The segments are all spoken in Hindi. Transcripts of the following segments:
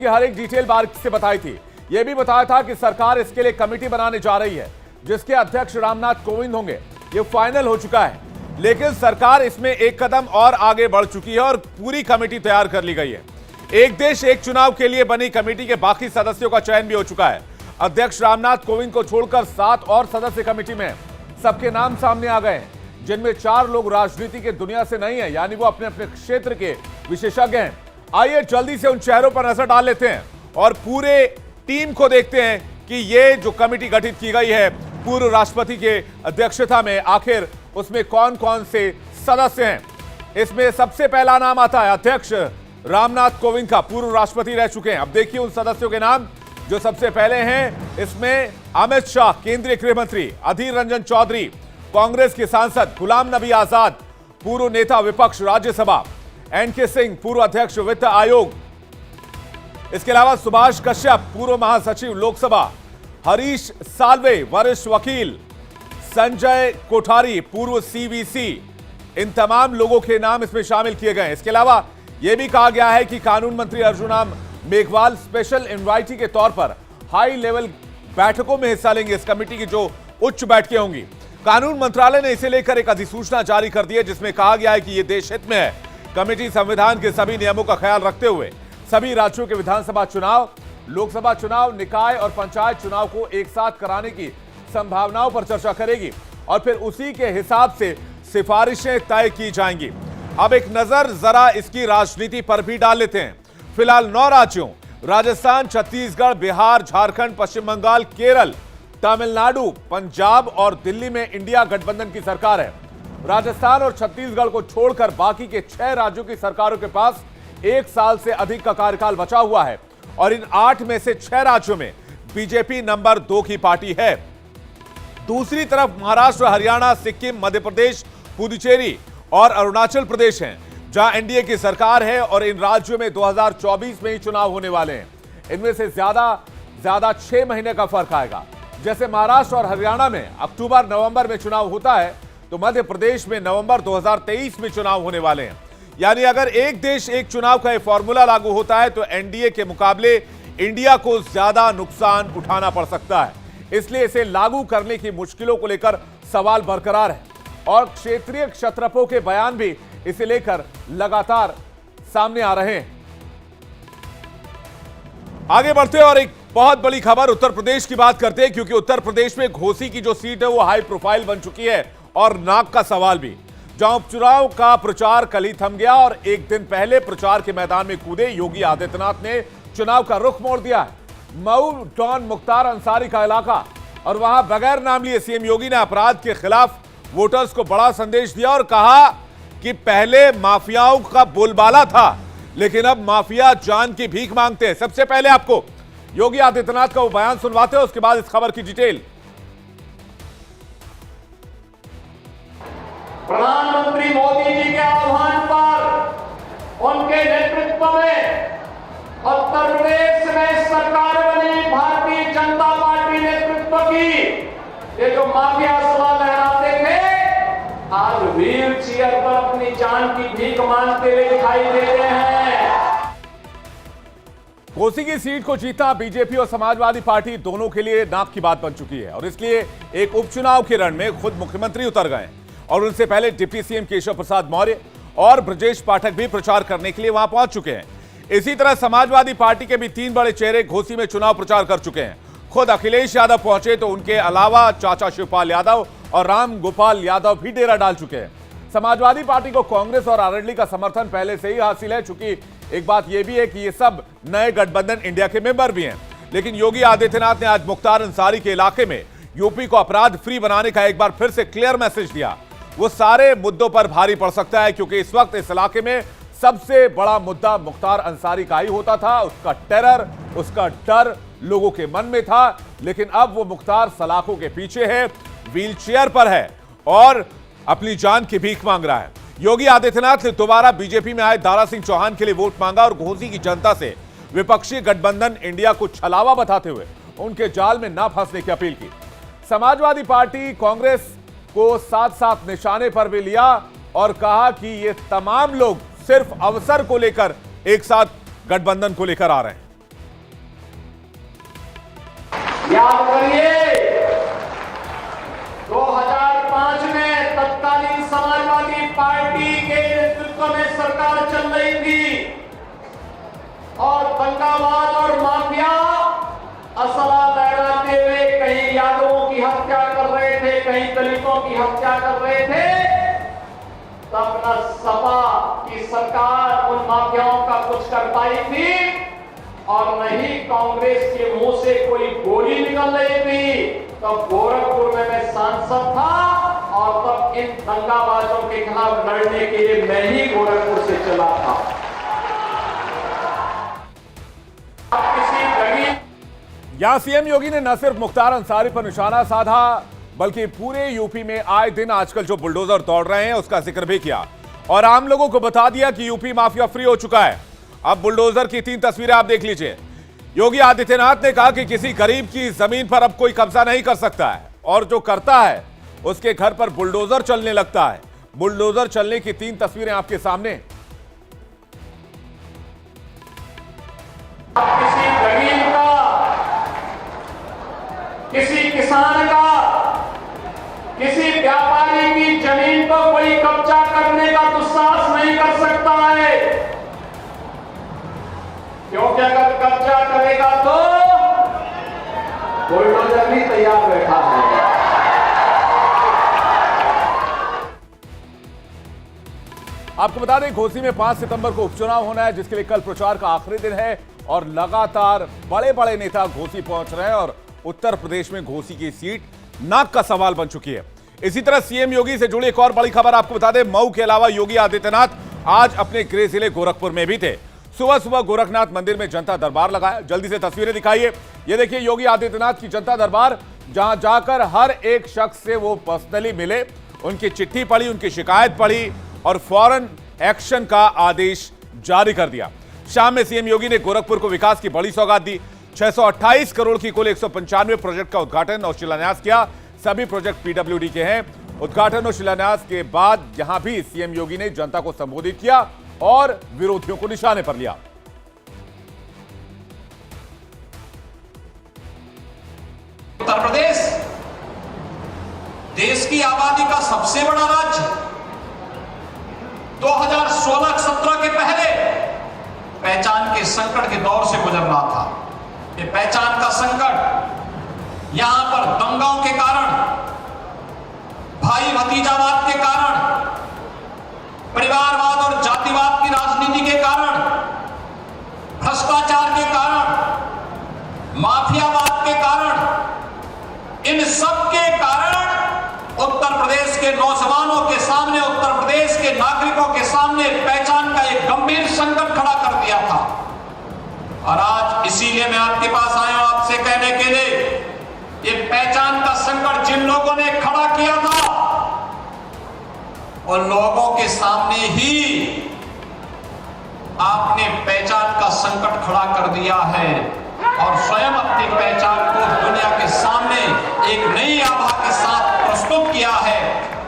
की हर एक डिटेल बारीकी से बताई थी। यह भी बताया था कि सरकार इसके लिए कमेटी बनाने जा रही है जिसके अध्यक्ष रामनाथ कोविंद होंगे। यह फाइनल हो चुका है, लेकिन सरकार इसमें एक कदम और आगे बढ़ चुकी है और पूरी कमेटी तैयार कर ली गई है। एक देश एक चुनाव के लिए बनी कमेटी के बाकी सदस्यों का चयन भी हो चुका है। अध्यक्ष रामनाथ कोविंद को छोड़कर 7 और सदस्य कमेटी में सबके नाम सामने आ गए, जिनमें 4 लोग राजनीति की दुनिया से नहीं है, यानी वो अपने अपने क्षेत्र के विशेषज्ञ हैं। आइए जल्दी से उन चेहरों पर नजर डाल लेते हैं और पूरे टीम को देखते हैं कि ये जो कमेटी गठित की गई है पूर्व राष्ट्रपति के अध्यक्षता में, आखिर उसमें कौन कौन से सदस्य हैं। इसमें सबसे पहला नाम आता है अध्यक्ष रामनाथ कोविंद का, पूर्व राष्ट्रपति रह चुके हैं। अब देखिए उन सदस्यों के नाम जो सबसे पहले हैं। इसमें अमित शाह केंद्रीय गृह मंत्री, अधीर रंजन चौधरी कांग्रेस के सांसद, गुलाम नबी आजाद पूर्व नेता विपक्ष राज्यसभा, एनके सिंह पूर्व अध्यक्ष वित्त आयोग, इसके अलावा सुभाष कश्यप पूर्व महासचिव लोकसभा, हरीश साल्वे वरिष्ठ वकील, संजय कोठारी पूर्व सीवीसी, इन तमाम लोगों के नाम इसमें शामिल किए गए हैं। इसके अलावा यह भी कहा गया है कि कानून मंत्री अर्जुन मेघवाल स्पेशल इनवाइटी के तौर पर हाई लेवल बैठकों में हिस्सा लेंगे। इस कमेटी की जो उच्च बैठकें होंगी, कानून मंत्रालय ने इसे लेकर एक अधिसूचना जारी कर दी है जिसमें कहा गया है कि यह देश हित में है। कमेटी संविधान के सभी नियमों का ख्याल रखते हुए सभी राज्यों के विधानसभा चुनाव, लोकसभा चुनाव, निकाय और पंचायत चुनाव को एक साथ कराने की संभावनाओं पर चर्चा करेगी और फिर उसी के हिसाब से सिफारिशें तय की जाएंगी। अब एक नजर जरा इसकी राजनीति पर भी डाल लेते हैं। फिलहाल 9 राज्यों राजस्थान, छत्तीसगढ़, बिहार, झारखंड, पश्चिम बंगाल, केरल, तमिलनाडु, पंजाब और दिल्ली में इंडिया गठबंधन की सरकार है। राजस्थान और छत्तीसगढ़ को छोड़कर बाकी के 6 राज्यों की सरकारों के पास 1 साल से अधिक का कार्यकाल बचा हुआ है और इन 8 में से 6 राज्यों में बीजेपी नंबर 2 की पार्टी है। दूसरी तरफ महाराष्ट्र, हरियाणा, सिक्किम, मध्य प्रदेश, पुदुचेरी और अरुणाचल प्रदेश हैं जहां एनडीए की सरकार है और इन राज्यों में 2024 में ही चुनाव होने वाले हैं। इनमें से ज्यादा 6 महीने का फर्क आएगा। जैसे महाराष्ट्र और हरियाणा में अक्टूबर नवंबर में चुनाव होता है, तो मध्य प्रदेश में नवंबर 2023 में चुनाव होने वाले हैं। यानी अगर एक देश एक चुनाव का यह फॉर्मूला लागू होता है तो एनडीए के मुकाबले इंडिया को ज्यादा नुकसान उठाना पड़ सकता है। इसलिए इसे लागू करने की मुश्किलों को लेकर सवाल बरकरार है और क्षेत्रीय क्षत्रपों के बयान भी इसे लेकर लगातार सामने आ रहे हैं। आगे बढ़ते हैं और एक बहुत बड़ी खबर उत्तर प्रदेश की बात करते हैं, क्योंकि उत्तर प्रदेश में घोसी की जो सीट है वो हाई प्रोफाइल बन चुकी है और नाक का सवाल भी, जहां उपचुनाव का प्रचार कल ही थम गया और एक दिन पहले प्रचार के मैदान में कूदे योगी आदित्यनाथ ने चुनाव का रुख मोड़ दिया है। मऊ डॉन मुख्तार अंसारी का इलाका और वहां बगैर नाम लिए सीएम योगी ने अपराध के खिलाफ वोटर्स को बड़ा संदेश दिया और कहा कि पहले माफियाओं का बोलबाला था, लेकिन अब माफिया जान की भीख मांगते हैं। सबसे पहले आपको योगी आदित्यनाथ का वो बयान सुनवाते हैं, उसके बाद इस खबर की डिटेल। प्रधानमंत्री मोदी जी के आह्वान पर उनके नेतृत्व में उत्तर प्रदेश में सरकार बनी भारतीय जनता पार्टी नेतृत्व की। ये जो माफिया सवाल लहराते थे, आज व्हील चेयर पर अपनी जान की भीख मांगते हुए दिखाई दे रहे हैं। घोसी की सीट को जीतना बीजेपी और समाजवादी पार्टी दोनों के लिए नाक की बात बन चुकी है और इसलिए एक उपचुनाव के रण में खुद मुख्यमंत्री उतर गए और उनसे पहले डिप्टी सीएम केशव प्रसाद मौर्य और ब्रजेश पाठक भी प्रचार करने के लिए वहां पहुंच चुके हैं। इसी तरह समाजवादी पार्टी के भी 3 बड़े चेहरे घोसी में चुनाव प्रचार कर चुके हैं। खुद अखिलेश यादव पहुंचे तो उनके अलावा चाचा शिवपाल यादव और राम गोपाल यादव भी डेरा डाल चुके हैं। समाजवादी पार्टी को कांग्रेस और आरएलडी का समर्थन पहले से ही हासिल है, चूंकि एक बात यह भी है कि ये सब नए गठबंधन इंडिया के मेंबर भी हैं। लेकिन योगी आदित्यनाथ ने आज मुख्तार अंसारी के इलाके में यूपी को अपराध फ्री बनाने का एक बार फिर से क्लियर मैसेज दिया। वो सारे मुद्दों पर भारी पड़ सकता है, क्योंकि इस वक्त इस इलाके में सबसे बड़ा मुद्दा मुख्तार अंसारी का ही होता था। उसका टेरर, उसका डर लोगों के मन में था, लेकिन अब वो मुख्तार सलाखों के पीछे है, व्हील चेयर पर है और अपनी जान की भीख मांग रहा है। योगी आदित्यनाथ ने दोबारा बीजेपी में आए दारा सिंह चौहान के लिए वोट मांगा और घोसी की जनता से विपक्षी गठबंधन इंडिया को छलावा बताते हुए उनके जाल में ना फंसने की अपील की। समाजवादी पार्टी कांग्रेस को साथ साथ निशाने पर भी लिया और कहा कि ये तमाम लोग सिर्फ अवसर को लेकर एक साथ गठबंधन को लेकर आ रहे हैं। याद करिए 2005 में तत्कालीन समाजवादी पार्टी के नेतृत्व में सरकार चल रही थी और दंगाबाज और माफिया असला लहराते हुए कहीं यादवों की हत्या कर रहे थे, कहीं दलितों की हत्या कर रहे थे। तब न सपा की सरकार उन माफियाओं का कुछ कर पाई थी और न ही कांग्रेस के मुंह से कोई गोली निकल रही थी। तब गोरखपुर में मैं सांसद था और तब इन दंगाबाजों के खिलाफ लड़ने के लिए मैं ही गोरखपुर से चला था। यहां सीएम योगी ने न सिर्फ मुख्तार अंसारी पर निशाना साधा बल्कि पूरे यूपी में आए दिन आजकल जो बुलडोजर दौड़ रहे हैं उसका जिक्र भी किया और आम लोगों को बता दिया कि यूपी माफिया फ्री हो चुका है। अब बुलडोजर की 3 तस्वीरें आप देख लीजिए। योगी आदित्यनाथ ने कहा कि किसी गरीब की जमीन पर अब कोई कब्जा नहीं कर सकता है और जो करता है उसके घर पर बुलडोजर चलने लगता है। बुलडोजर चलने की 3 तस्वीरें आपके सामने। किसी गरीब का, किसी किसान का, किसी व्यापारी की जमीन पर कोई कब्जा करने का दुस्साहस नहीं कर सकता है, क्योंकि अगर कब्जा करेगा तो बुलडोजर भी तैयार बैठा है। आपको बता दें घोसी में 5 सितंबर को उपचुनाव होना है जिसके लिए कल प्रचार का आखिरी दिन है और लगातार बड़े बड़े नेता घोसी पहुंच रहे हैं और उत्तर प्रदेश में घोसी की सीट नाक का सवाल बन चुकी है। इसी तरह सीएम योगी से जुड़ी एक और बड़ी खबर आपको बता दें, मऊ के अलावा योगी आदित्यनाथ आज अपने गृह जिले गोरखपुर में भी थे। सुबह सुबह गोरखनाथ मंदिर में जनता दरबार लगाया। जल्दी से तस्वीरें दिखाइए। ये देखिए योगी आदित्यनाथ की जनता दरबार, जहां जाकर हर एक शख्स से वो पर्सनली मिले, उनकी चिट्ठी पढ़ी, उनकी शिकायत पढ़ी और फौरन एक्शन का आदेश जारी कर दिया। शाम में सीएम योगी ने गोरखपुर को विकास की बड़ी सौगात दी। 628 करोड़ की कुल 195 प्रोजेक्ट का उद्घाटन और शिलान्यास किया। सभी प्रोजेक्ट पीडब्ल्यूडी के हैं। उद्घाटन और शिलान्यास के बाद यहां भी सीएम योगी ने जनता को संबोधित किया और विरोधियों को निशाने पर लिया। उत्तर प्रदेश देश की आबादी का सबसे बड़ा राज्य 2016-17 के पहले पहचान के संकट के दौर से गुजर रहा था। ये पहचान का संकट यहां पर दंगाओं के कारण, भाई भतीजावाद के कारण, परिवारवाद और जातिवाद की राजनीति के कारण, भ्रष्टाचार के कारण, माफियावाद के कारण, इन सब के कारण उत्तर प्रदेश के नौजवानों के सामने, उत्तर प्रदेश के नागरिकों के सामने पहचान का एक गंभीर संकट खड़ा कर दिया था। और आज इसीलिए मैं आपके पास आया हूं आपसे कहने के लिए, ये पहचान का संकट जिन लोगों ने खड़ा किया था उन लोगों के सामने ही आपने पहचान का संकट खड़ा कर दिया है और स्वयं अपनी पहचान को दुनिया के सामने एक नई आभा के साथ प्रस्तुत किया है।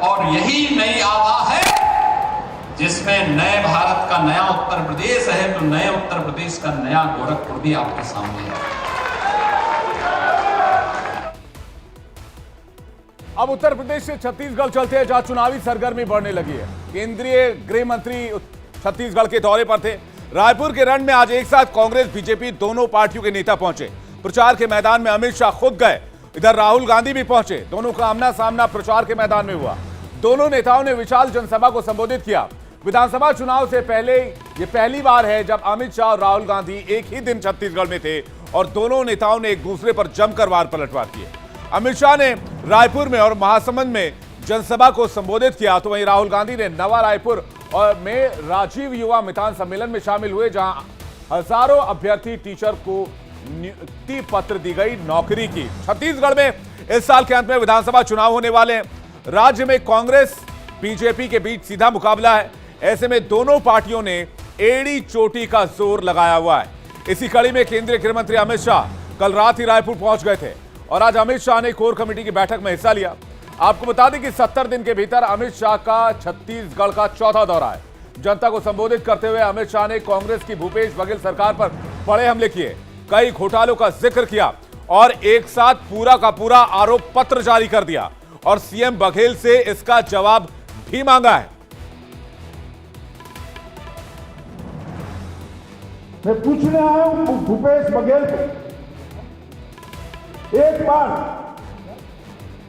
और यही नई आभा है जिसमें नए भारत का नया उत्तर प्रदेश है, तो नए उत्तर प्रदेश का नया गोरखपुर भी आपके सामने है। अब उत्तर प्रदेश से छत्तीसगढ़ चलते हैं जहां चुनावी सरगर्मी बढ़ने लगी है। केंद्रीय गृह मंत्री छत्तीसगढ़ के दौरे पर थे। रायपुर के रण में आज एक साथ कांग्रेस बीजेपी दोनों पार्टियों के नेता पहुंचे। प्रचार के मैदान में अमित शाह खुद गए, इधर राहुल गांधी भी पहुंचे। दोनों का आमना सामना प्रचार के मैदान में हुआ। दोनों नेताओं ने विशाल जनसभा को संबोधित किया। विधानसभा चुनाव से पहले ये पहली बार है जब अमित शाह और राहुल गांधी एक ही दिन छत्तीसगढ़ में थे और दोनों नेताओं ने एक दूसरे पर जमकर वार पलटवार किए। अमित शाह ने रायपुर में और महासमुंद में जनसभा को संबोधित किया, तो वहीं राहुल गांधी ने नवा रायपुर और में राजीव युवा मितान सम्मेलन में शामिल हुए, जहां हजारों अभ्यर्थी टीचर को नियुक्ति पत्र दी गई नौकरी की। छत्तीसगढ़ में इस साल के अंत में विधानसभा चुनाव होने वाले हैं। राज्य में कांग्रेस बीजेपी के बीच सीधा मुकाबला है। ऐसे में दोनों पार्टियों ने एड़ी चोटी का जोर लगाया हुआ है। इसी कड़ी में केंद्रीय गृह मंत्री अमित शाह कल रात ही रायपुर पहुंच गए थे और आज अमित शाह ने कोर कमेटी की बैठक में हिस्सा लिया। आपको बता दें कि 70 दिन के भीतर अमित शाह का छत्तीसगढ़ का चौथा दौरा है। जनता को संबोधित करते हुए अमित शाह ने कांग्रेस की भूपेश बघेल सरकार पर बड़े हमले किए, कई घोटालों का जिक्र किया और एक साथ पूरा का पूरा आरोप पत्र जारी कर दिया और सीएम बघेल से इसका जवाब भी मांगा है। मैं पूछने आया हूं भूपेश बघेल को, एक बार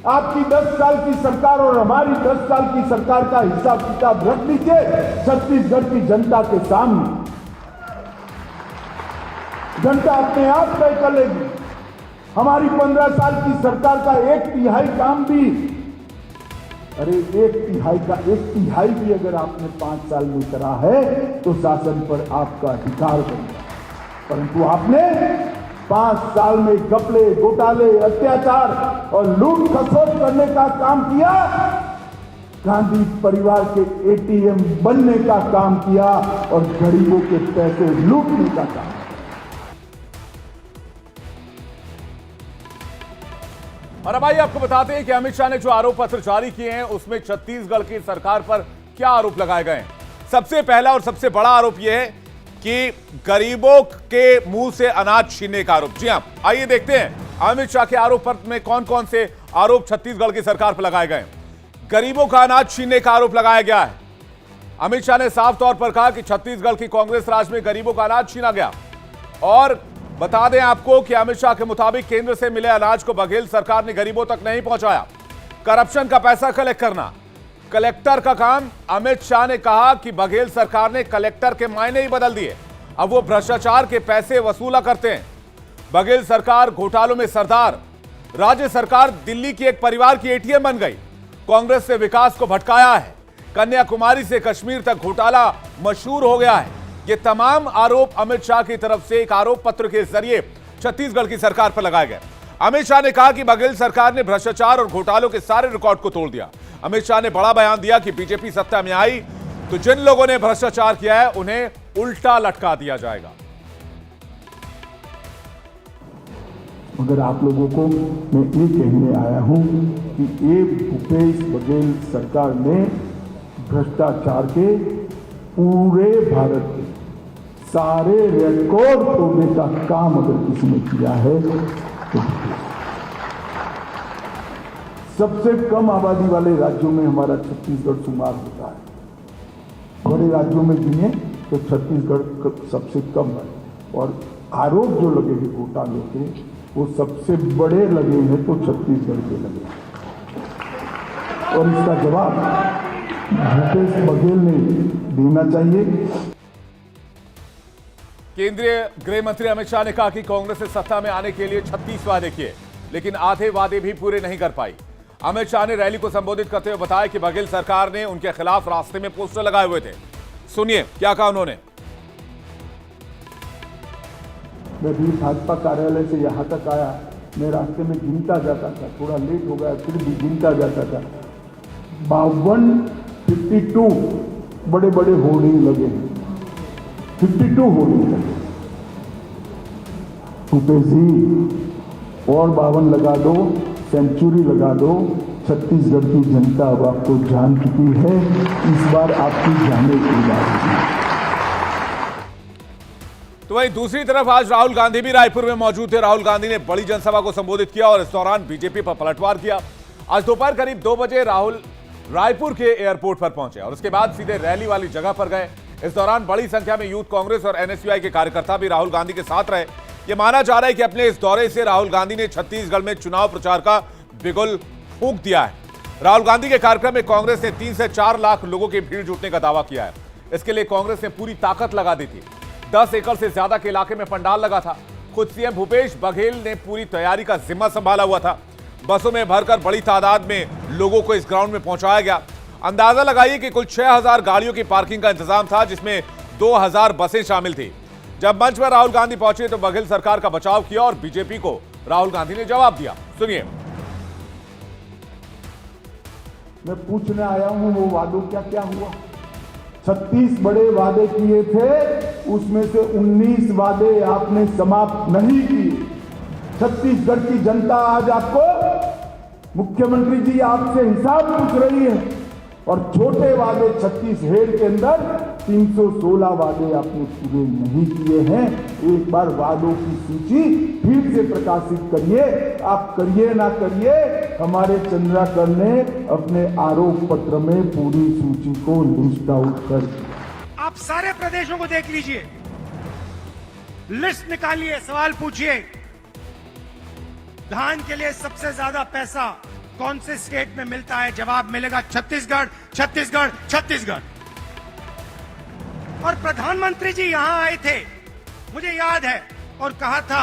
आपकी 10 साल की सरकार और हमारी 10 साल की सरकार का हिसाब किताब रख लीजिए छत्तीसगढ़ की जनता के सामने। जनता अपने आप तय कर लेगी। हमारी 15 साल की सरकार का 1/3 काम भी, अरे 1/3 भी अगर आपने 5 साल में करा है तो शासन पर आपका अधिकार बनेगा, परंतु आपने 5 साल में घपले, घोटाले, अत्याचार और लूट खसोट करने का काम किया। गांधी परिवार के एटीएम बनने का काम किया और गरीबों के पैसे लूटने का काम। और अब आइए आपको बताते हैं कि अमित शाह ने जो आरोप पत्र जारी किए हैं उसमें छत्तीसगढ़ की सरकार पर क्या आरोप लगाए गए हैं। सबसे पहला और सबसे बड़ा आरोप यह है कि गरीबों के मुंह से अनाज छीनने का आरोप। जी हां, आइए देखते हैं अमित शाह के आरोप पत्र में कौन कौन से आरोप छत्तीसगढ़ की सरकार पर लगाए गए। गरीबों का अनाज छीनने का आरोप लगाया गया है। अमित शाह ने साफ तौर पर कहा कि छत्तीसगढ़ की कांग्रेस राज में गरीबों का अनाज छीना गया। और बता दें आपको कि अमित शाह के मुताबिक केंद्र से मिले अनाज को बघेल सरकार ने गरीबों तक नहीं पहुंचाया। करप्शन का पैसा कलेक्ट करना कलेक्टर का काम। अमित शाह ने कहा कि बघेल सरकार ने कलेक्टर के मायने ही बदल दिए, अब वो भ्रष्टाचार के पैसे वसूला करते हैं। बघेल सरकार घोटालों में सरदार। राज्य सरकार दिल्ली की एक परिवार की एटीएम बन गई। कांग्रेस से विकास को भटकाया है। कन्याकुमारी से कश्मीर तक घोटाला मशहूर हो गया है। ये तमाम आरोप अमित शाह की तरफ से एक आरोप पत्र के जरिए छत्तीसगढ़ की सरकार पर लगाए गए। अमित शाह ने कहा कि बघेल सरकार ने भ्रष्टाचार और घोटालों के सारे रिकॉर्ड को तोड़ दिया। अमित शाह ने बड़ा बयान दिया कि बीजेपी सत्ता में आई तो जिन लोगों ने भ्रष्टाचार किया है उन्हें उल्टा लटका दिया जाएगा। मगर आप लोगों को मैं ये कहने आया हूं कि ये भूपेश बघेल सरकार ने भ्रष्टाचार के पूरे भारत के सारे रिकॉर्ड तोड़ने का काम अगर किसी ने किया है तो सबसे कम आबादी वाले राज्यों में हमारा छत्तीसगढ़ शुमार होता है। बड़े राज्यों में गिने तो छत्तीसगढ़ सबसे कम है। और आरोप जो लगे हैं घोटालों के वो सबसे बड़े लगे हैं तो छत्तीसगढ़ के लगे। और इसका जवाब भूपेश बघेल ने देना चाहिए। केंद्रीय गृह मंत्री अमित शाह ने कहा कि कांग्रेस ने सत्ता में आने के लिए 36 वादे किए, लेकिन आधे वादे भी पूरे नहीं कर पाई। अमित शाह ने रैली को संबोधित करते हुए बताया कि बघेल सरकार ने उनके खिलाफ रास्ते में पोस्टर लगाए हुए थे। सुनिए क्या कहा उन्होंने। मैं भी भाजपा कार्यालय से यहाँ तक आया, मैं रास्ते में गिनता जाता था, थोड़ा लेट हो गया फिर भी गिनता जाता था। 52 बड़े बड़े होर्डिंग लगे हैं, 52 होर्डिंग लगे। भूपेश जी और 52 लगा दो, सेंचुरी लगा दो। छत्तीसगढ़ की जनता अब आपको जान चुकी है, इस बार आपकी जाने की बात है। तो वहीं दूसरी तरफ आज राहुल गांधी भी रायपुर में मौजूद थे। राहुल गांधी ने बड़ी जनसभा को संबोधित किया और इस दौरान बीजेपी पर पलटवार किया। आज दोपहर करीब 2 बजे राहुल रायपुर के एयरपोर्ट पर पहुंचे और उसके बाद सीधे रैली वाली जगह पर गए। इस दौरान बड़ी संख्या में यूथ कांग्रेस और एनएसयूआई के कार्यकर्ता भी राहुल गांधी के साथ रहे। यह माना जा रहा है कि अपने इस दौरे से राहुल गांधी ने छत्तीसगढ़ में चुनाव प्रचार का बिगुल फूंक दिया है। राहुल गांधी के कार्यक्रम में कांग्रेस ने 3 से 4 लाख लोगों की भीड़ जुटने का दावा किया है। इसके लिए कांग्रेस ने पूरी ताकत लगा दी थी। 10 एकड़ से ज्यादा के इलाके में पंडाल लगा था। खुद सीएम भूपेश बघेल ने पूरी तैयारी का जिम्मा संभाला हुआ था। बसों में भरकर बड़ी तादाद में लोगों को इस ग्राउंड में पहुंचाया गया। अंदाजा लगाइए कि कुल 6000 गाड़ियों की पार्किंग का इंतजाम था, जिसमें 2000 बसें शामिल थी। जब मंच पर राहुल गांधी पहुंचे तो बघेल सरकार का बचाव किया और बीजेपी को राहुल गांधी ने जवाब दिया। सुनिए। मैं पूछने आया हूं वो वादों क्या क्या हुआ। 36 बड़े वादे किए थे, उसमें से 19 वादे आपने समाप्त नहीं किए। छत्तीसगढ़ की जनता आज आपको, मुख्यमंत्री जी आपसे हिसाब पूछ रही है। और छोटे वादे 36 हेड के अंदर 316 वादे आपने पूरे नहीं किए हैं। एक बार वादों की सूची फिर से प्रकाशित करिए। आप करिए ना करिए, हमारे चंद्राकर ने अपने आरोप पत्र में पूरी सूची को लिस्ट आउट कर दिया। आप सारे प्रदेशों को देख लीजिए, लिस्ट निकालिए, सवाल पूछिए। धान के लिए सबसे ज्यादा पैसा कौन से स्टेट में मिलता है? जवाब मिलेगा छत्तीसगढ़, छत्तीसगढ़, छत्तीसगढ़। और प्रधानमंत्री जी यहां आए थे, मुझे याद है, और कहा था